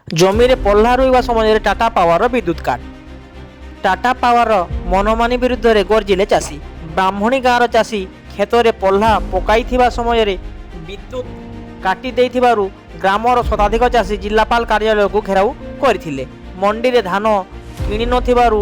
जमी पल्हा रोवा समय टाटा पावर विद्युत काट। टाटा पावर मनमानी विरुद्ध में गर्जिले चाषी। ब्राह्मणी गाँवर चाषी खेत में पल्हा पकाई समय विद्युत काटी ग्रामर शताधिक चाषी जिलापाल कार्यालय को घेराव करथिले। मंडी रे धान किणी नथिबारु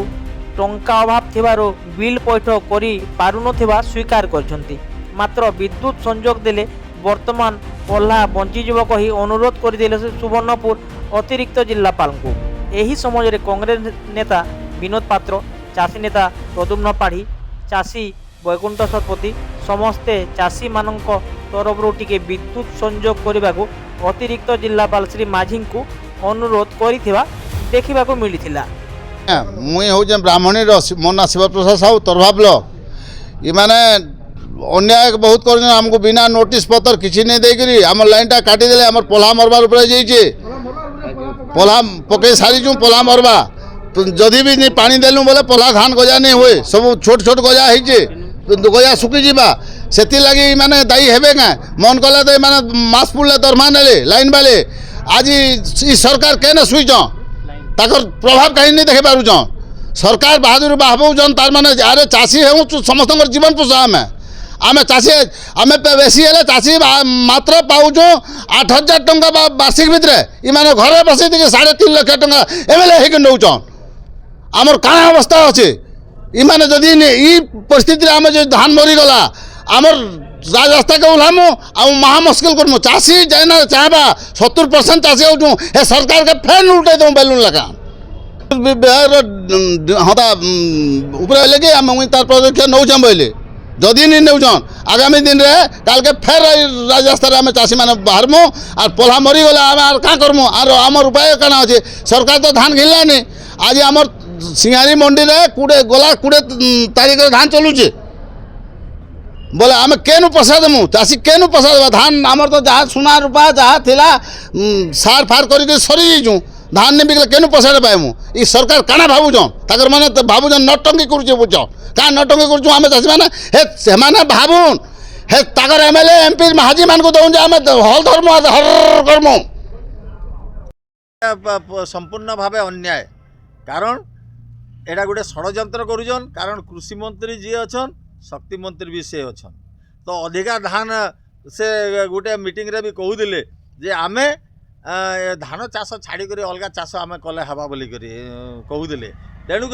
टंका अभाव थिबारु बिल पैठ करि पारु नथिबा स्वीकार करछंती। मात्र विद्युत संयोग देले वर्तमान पल्हा बंचीजीव कही अनुरोध करदेले सुवर्णपुर अतिरिक्त जिलापाल को। एही समय रे कांग्रेस नेता विनोद पात्र, चाषी नेता प्रद्युम्न पाढ़ी, चाषी वैकुंठ शतपथी समस्ते चाषी मानक तरफ टिके विद्युत संयोग करने को अतिरिक्त जिलापाल श्री माझी को अनुरोध करिथिबा देखिबाको मिलिथिला। मुई हूँ ब्राह्मणी मो ना शिवप्रसाद साहू तरभा ब्लॉक। इमाने अन्याय बहुत कर आमको बिना नोटिस पत्र किसी नहीं देकरी आम लाइन टा काटिदेले। आम पल्हा मरबार उपर जाइए पल्हा पकई सारीचु पल्हा मरबा तो जदि भी नहीं पानी देलु बोले पल्हा धान गजा नहीं हुए सब छोट छोट गजा होइचे गजा सुखी जावा से माने दायी हेबे क्या मन कले तो माने मास पुड़े दरमा नेले लाइन बाले आज सरकार केने सुईच ताकर प्रभाव कहीं नहीं देखे पारुच। सरकार बहादुर बाबूजन तार माने अरे चाषी हूँ समस्त जीवन पोषा आम चाषी आम बेसी हेले चाषी मात्र पाऊँ 8,000 टंका वार्षिक भितर इमाने घरे बसई 3.5 लाख टंका एमएलए होकर नौचन। आमर काण अवस्था अच्छे इमाने जदि ई परिस्थिति आम जो धान मरीगला आमर राजस्था के ओह्लामु आ महा मुस्किल करमु। चाषी जाइना चाहबा 70% चाषी होचु हे सरकार के फेन उल्टे दो बैलून लगा हता ऊपर लगे आम तार पदक्षेप नौचम बोले जदि नहीं नौचन आगामी दिन रे काल के फेर राजस्था आम चाषी मैंने बाहरमु और पल्हा मरीगला आम क्या करमु आर आमर उपाय काना अच्छे। सरकार तो धान घिनलानी आज आमर सिंहारी मंडी रे गला 20 तारीख धान चलुचे बोले आम केनु पसा देमु चाषी केनु पसा देवा धान आमर तो जहाँ सुना रूपा जहाँ थिला सार फार करके सरी जाइचु धान नहीं बिकले केनु पसा पाइमु। ई सरकार काना भावुछन ताकर माने तो भावुछन नटंकी करुचे बुझ का नटंकी करुछु आम चाषी मैंने हे से माने भावुन हे ताकर एमएलए एमपी महाजी मान को दउन जे आम हल धर्म हर कर्म संपूर्ण भावे अन्याय। कारण एटा गोटे षड्यंत्र करुछन। कारण कृषि मंत्री जी अच्छन शक्ति मंत्री भी से अच्छन तो अधिका धान से गोटे मीटिंग रे भी कहूले जे आमे धान चाष छाड़ी कर अलग चाष आम कले हवा बोली कहूले। तेणुक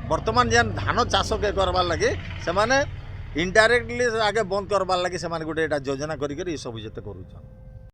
बर्तमान जेन धान चाष के करवार लगे से माने इनडायरेक्टली आगे बंद करवार लगे से माने गोटे योजना करी सब जिते करूछन।